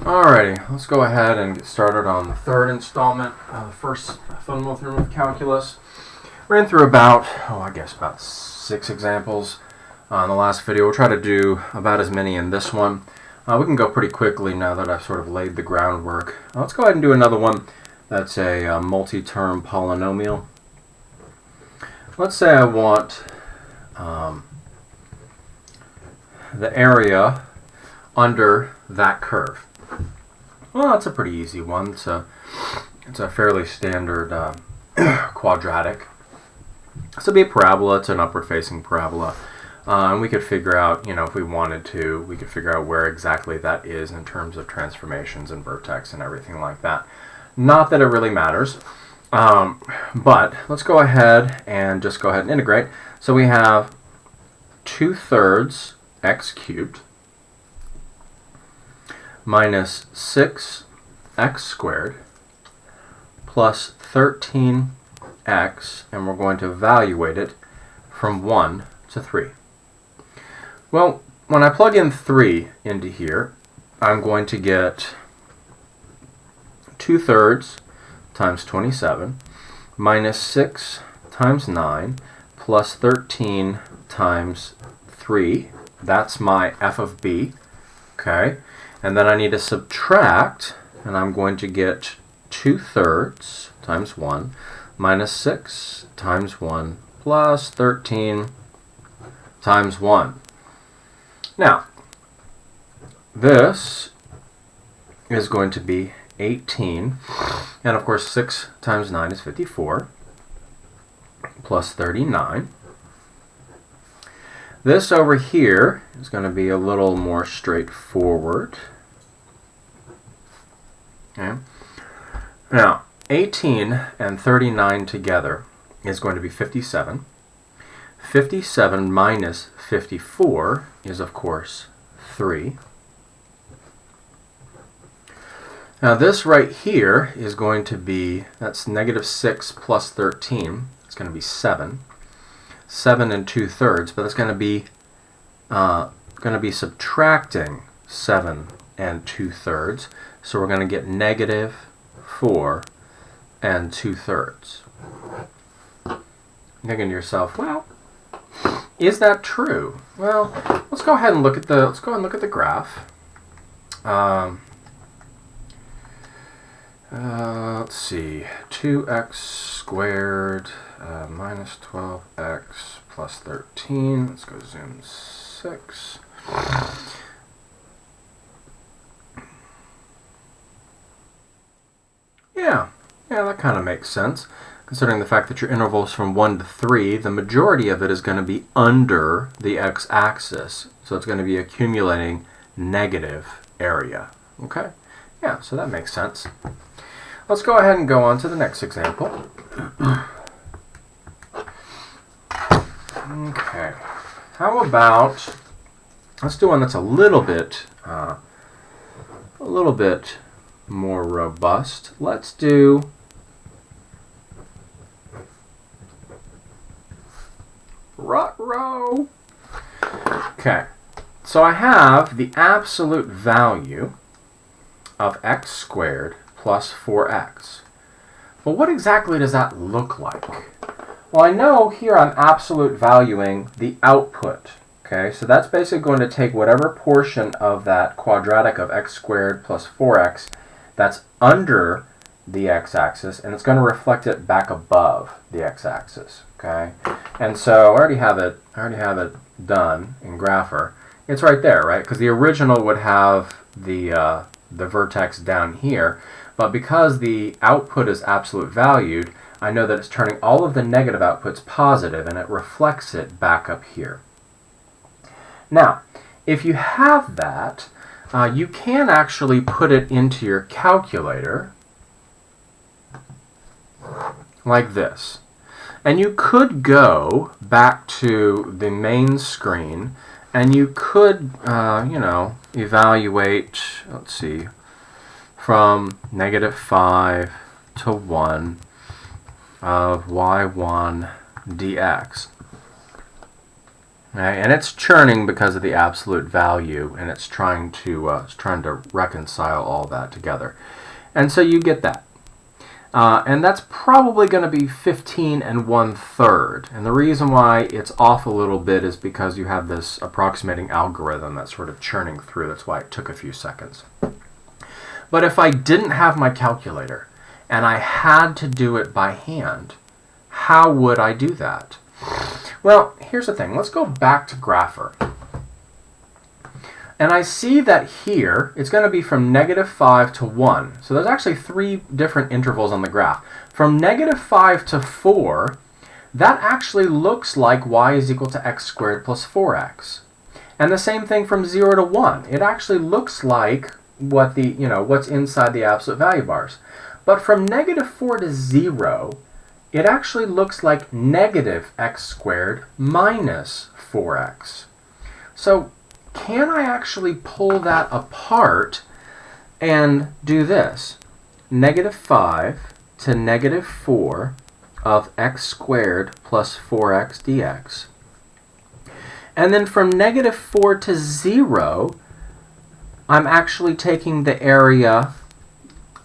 Alrighty, let's go ahead and get started on the third installment of the first fundamental theorem of calculus. Ran through about 6 examples in the last video. We'll try to do about as many in this one. We can go pretty quickly now that I've sort of laid the groundwork. Let's go ahead and do another one that's a multi-term polynomial. Let's say I want the area under that curve. Well, that's a pretty easy one. It's a fairly standard quadratic. This will be a parabola. It's an upward-facing parabola. And we could figure out, if we wanted to, we could figure out where exactly that is in terms of transformations and vertex and everything like that. Not that it really matters. But let's go ahead and just go ahead and integrate. So we have 2/3 x cubed minus 6x squared plus 13x, and we're going to evaluate it from 1 to 3. Well, when I plug in 3 into here, I'm going to get 2/3 times 27 minus 6 times 9 plus 13 times 3. That's my f of b. Okay. And then I need to subtract, and I'm going to get 2/3 times 1 minus 6 times 1 plus 13 times 1. Now, this is going to be 18, and of course 6 times 9 is 54, plus 39. This over here is going to be a little more straightforward. Okay. Now, 18 and 39 together is going to be 57. 57 minus 54 is, of course, 3. Now, this right here is going to be, that's negative 6 plus 13. It's going to be 7. 7 and 2/3, but it's going to be subtracting 7 and 2/3. So we're going to get negative 4 and 2/3. You're thinking to yourself, well, is that true? Well, let's go ahead and look at the graph. Let's see, 2x squared minus 12x plus 13. Let's go zoom 6. Yeah, that kind of makes sense. Considering the fact that your interval is from 1 to 3, the majority of it is going to be under the x-axis. So it's going to be accumulating negative area. Okay? Yeah, so that makes sense. Let's go ahead and go on to the next example. Okay. How about, let's do one that's a little bit more robust. Let's do ruh-roh. Okay. So I have the absolute value of x squared plus 4x. Well, what exactly does that look like? Well, I know here I'm absolute valuing the output. Okay, so that's basically going to take whatever portion of that quadratic of x squared plus 4x that's under the x-axis, and it's going to reflect it back above the x-axis. Okay, and so I already have it done in Grapher. It's right there, right? Because the original would have the vertex down here, but because the output is absolute valued, I know that it's turning all of the negative outputs positive, and it reflects it back up here. Now, if you have that, you can actually put it into your calculator like this. And you could go back to the main screen, and you could, evaluate, let's see, from -5 to 1 of y1 dx. Okay? And it's churning because of the absolute value, and it's trying to reconcile all that together. And so you get that. And that's probably going to be 15 1/3. And the reason why it's off a little bit is because you have this approximating algorithm that's sort of churning through. That's why it took a few seconds. But if I didn't have my calculator and I had to do it by hand, how would I do that? Well, here's the thing. Let's go back to Grapher. And I see that here, it's going to be from -5 to 1. So there's actually 3 different intervals on the graph. From -5 to 4, that actually looks like y is equal to x squared plus 4x. And the same thing from 0 to 1. It actually looks like what's inside the absolute value bars. But from -4 to 0, it actually looks like -x squared minus 4x. So can I actually pull that apart and do this? -5 to -4 of x squared plus 4x dx. And then from -4 to 0, I'm actually taking the area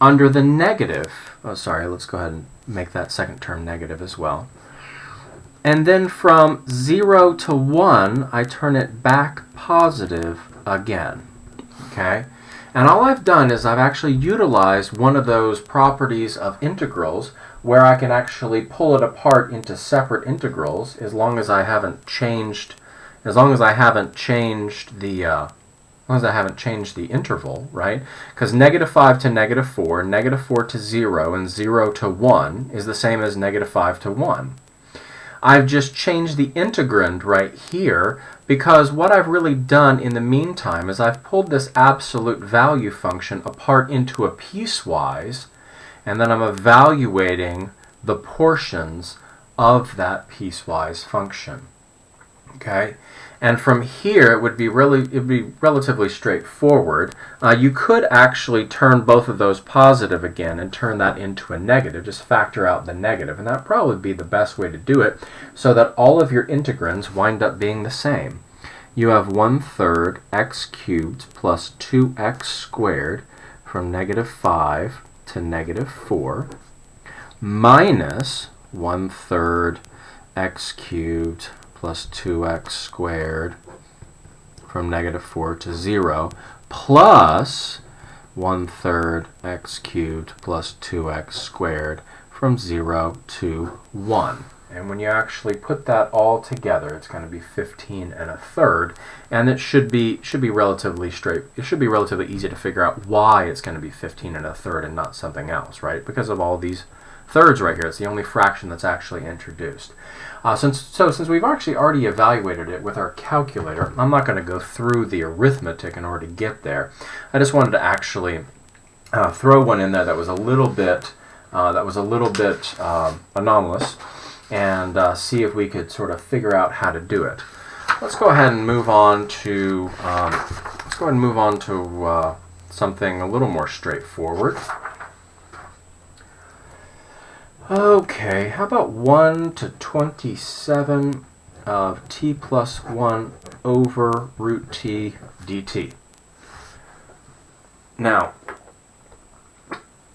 under the negative. Oh, sorry, let's go ahead and make that second term negative as well. And then from 0 to 1, I turn it back positive again. Okay? And all I've done is I've actually utilized one of those properties of integrals where I can actually pull it apart into separate integrals as long as I haven't changed the interval, right? Because -5 to -4, -4 to 0, and 0 to 1 is the same as -5 to 1. I've just changed the integrand right here because what I've really done in the meantime is I've pulled this absolute value function apart into a piecewise, and then I'm evaluating the portions of that piecewise function. Okay? And from here, it would be relatively straightforward. You could actually turn both of those positive again and turn that into a negative. Just factor out the negative, and that would probably be the best way to do it so that all of your integrands wind up being the same. You have 1/3 x cubed plus 2x squared from -5 to -4 minus 1/3 x cubed plus 2x squared from -4 to 0 plus 1/3 x cubed plus 2x squared from 0 to 1. And when you actually put that all together, it's going to be 15 1/3, and it should be relatively straight. It should be relatively easy to figure out why it's going to be 15 1/3 and not something else, right? Because of all these thirds right here. It's the only fraction that's actually introduced. Since we've actually already evaluated it with our calculator, I'm not going to go through the arithmetic in order to get there. I just wanted to actually throw one in there that was a little bit anomalous, and see if we could sort of figure out how to do it. Let's go ahead and move on to something a little more straightforward. Okay, how about 1 to 27 of t plus 1 over root t dt? Now,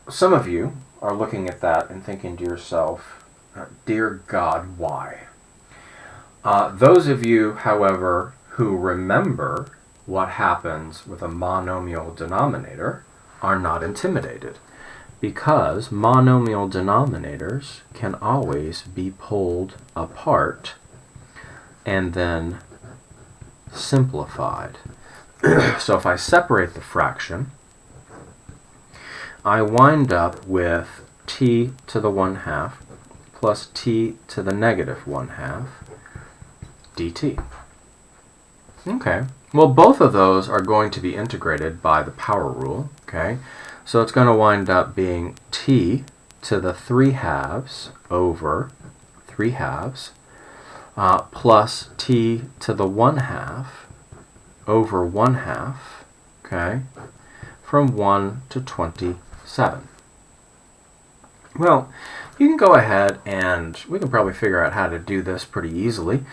some of you are looking at that and thinking to yourself, dear God, why? Those of you, however, who remember what happens with a monomial denominator are not intimidated, because monomial denominators can always be pulled apart and then simplified. So if I separate the fraction, I wind up with t to the 1/2 plus t to the negative 1/2 dt. Okay, well, both of those are going to be integrated by the power rule, okay? So it's going to wind up being t to the 3/2 over 3/2 plus t to the 1/2 over 1/2, okay, from 1 to 27. Well, you can go ahead and we can probably figure out how to do this pretty easily.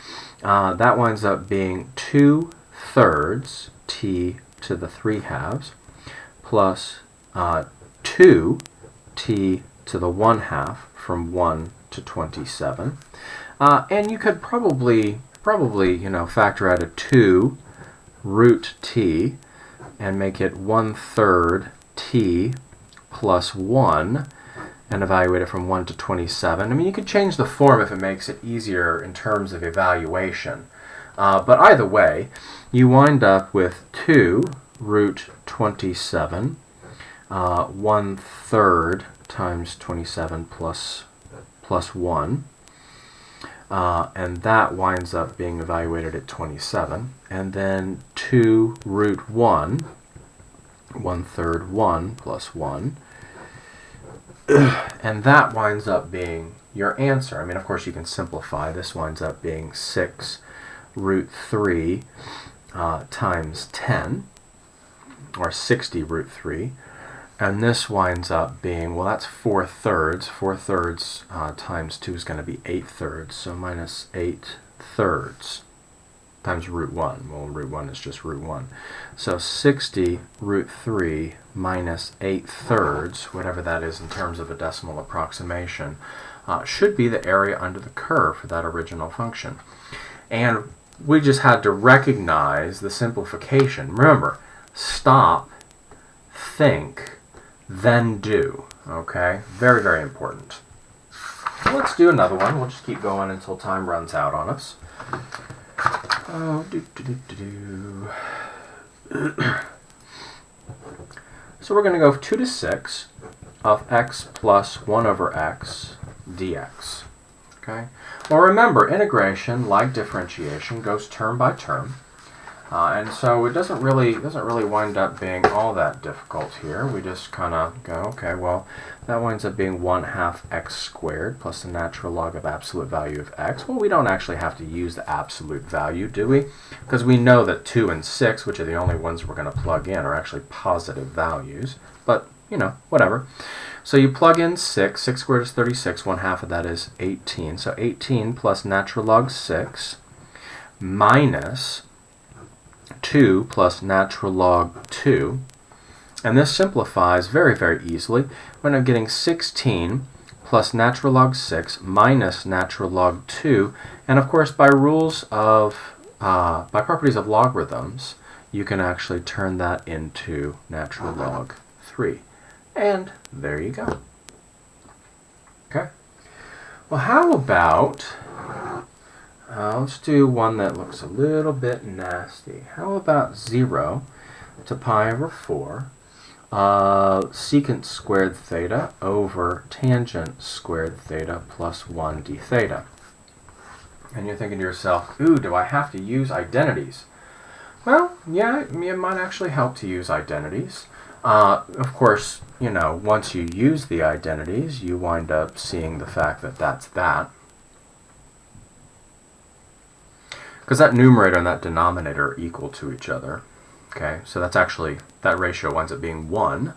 That winds up being 2/3 t to the 3/2 plus 2t to the 1/2 from 1 to 27. And you could probably factor out a 2 root t and make it 1/3 t plus 1 and evaluate it from 1 to 27. I mean, you could change the form if it makes it easier in terms of evaluation. But either way, you wind up with 2 root 27, 1/3 times 27 plus 1. And that winds up being evaluated at 27. And then 2 root 1, 1/3 1 plus 1. And that winds up being your answer. I mean, of course, you can simplify. This winds up being 6 root 3 times 10, or 60 root 3. And this winds up being, well, that's 4/3. 4/3 times 2 is going to be 8/3. So minus 8/3 times root 1. Well, root 1 is just root 1. So 60 root 3 minus 8/3, whatever that is in terms of a decimal approximation, should be the area under the curve for that original function. And we just had to recognize the simplification. Remember, stop, think, then do. Okay? Very, very important. Let's do another one. We'll just keep going until time runs out on us. So we're going to go 2 to 6 of x plus 1 over x dx. Okay? Well, remember, integration, like differentiation, goes term by term. And so it doesn't really wind up being all that difficult here. We just kind of go, okay, well, that winds up being 1/2 x squared plus the natural log of absolute value of x. Well, we don't actually have to use the absolute value, do we? Because we know that 2 and 6, which are the only ones we're going to plug in, are actually positive values. But, you know, whatever. So you plug in 6. 6 squared is 36. 1/2 of that is 18. So 18 plus natural log 6 minus 2 plus natural log 2. And this simplifies very, very easily. We're now getting 16 plus natural log 6 minus natural log 2. And of course, by properties of logarithms, you can actually turn that into natural log 3. And there you go. Okay. Well, how about... let's do one that looks a little bit nasty. How about 0 to pi over 4 secant squared theta over tangent squared theta plus 1 d theta? And you're thinking to yourself, ooh, do I have to use identities? Well, yeah, it might actually help to use identities. Of course, you know, once you use the identities, you wind up seeing the fact that that's that. Because that numerator and that denominator are equal to each other. Okay, so that's actually, that ratio winds up being 1.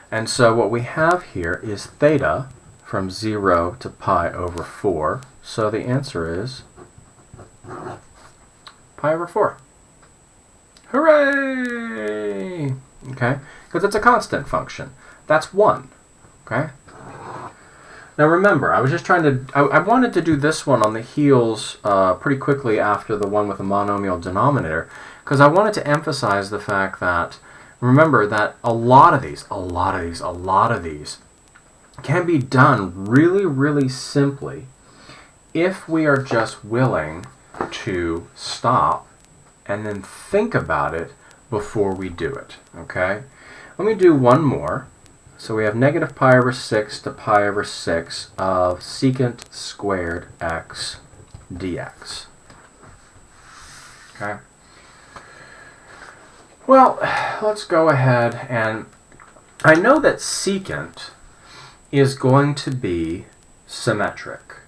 And so what we have here is theta from 0 to pi over 4. So the answer is pi over 4. Hooray! Okay, because it's a constant function. That's 1. Okay? Now remember, I was just trying to, I wanted to do this one on the heels pretty quickly after the one with the monomial denominator, because I wanted to emphasize the fact that, remember that a lot of these can be done really, really simply if we are just willing to stop and then think about it before we do it. Okay? Let me do one more. So we have negative pi over 6 to pi over 6 of secant squared x dx. Okay? Well, let's go ahead and I know that secant is going to be symmetric.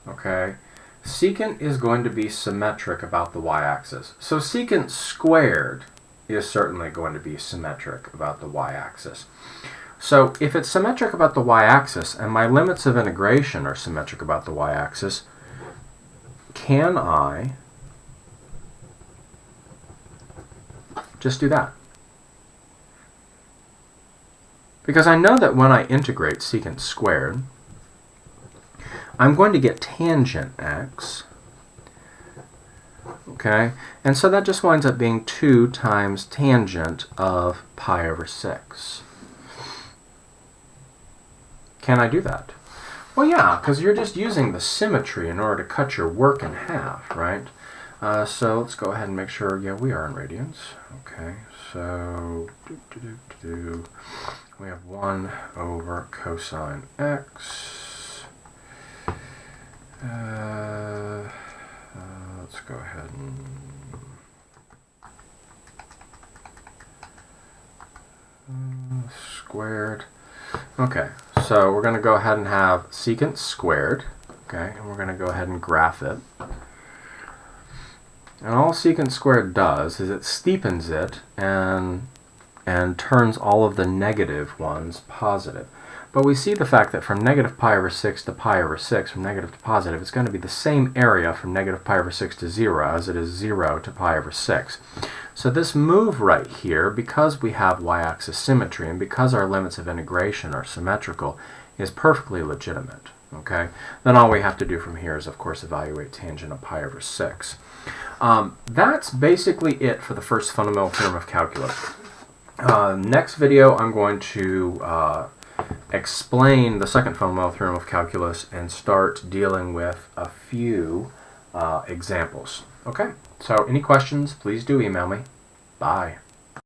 Okay? Secant is going to be symmetric about the y-axis. So secant squared is certainly going to be symmetric about the y-axis. So if it's symmetric about the y-axis and my limits of integration are symmetric about the y-axis, can I just do that? Because I know that when I integrate secant squared, I'm going to get tangent x. Okay, and so that just winds up being 2 times tangent of pi over 6. Can I do that? Well, yeah, because you're just using the symmetry in order to cut your work in half, right? So let's go ahead and make sure, yeah, we are in radians. Okay, so we have 1 over cosine x. Let's go ahead and squared. Okay, so we're going to go ahead and have secant squared, okay, and we're going to go ahead and graph it. And all secant squared does is it steepens it and turns all of the negative ones positive. But we see the fact that from negative pi over 6 to pi over 6, from negative to positive, it's going to be the same area from negative pi over 6 to 0 as it is 0 to pi over 6. So this move right here, because we have y-axis symmetry and because our limits of integration are symmetrical, is perfectly legitimate. Okay? Then all we have to do from here is, of course, evaluate tangent of pi over 6. That's basically it for the first fundamental theorem of calculus. Next video, I'm going to explain the second fundamental theorem of calculus and start dealing with a few examples. Okay, so any questions, please do email me. Bye.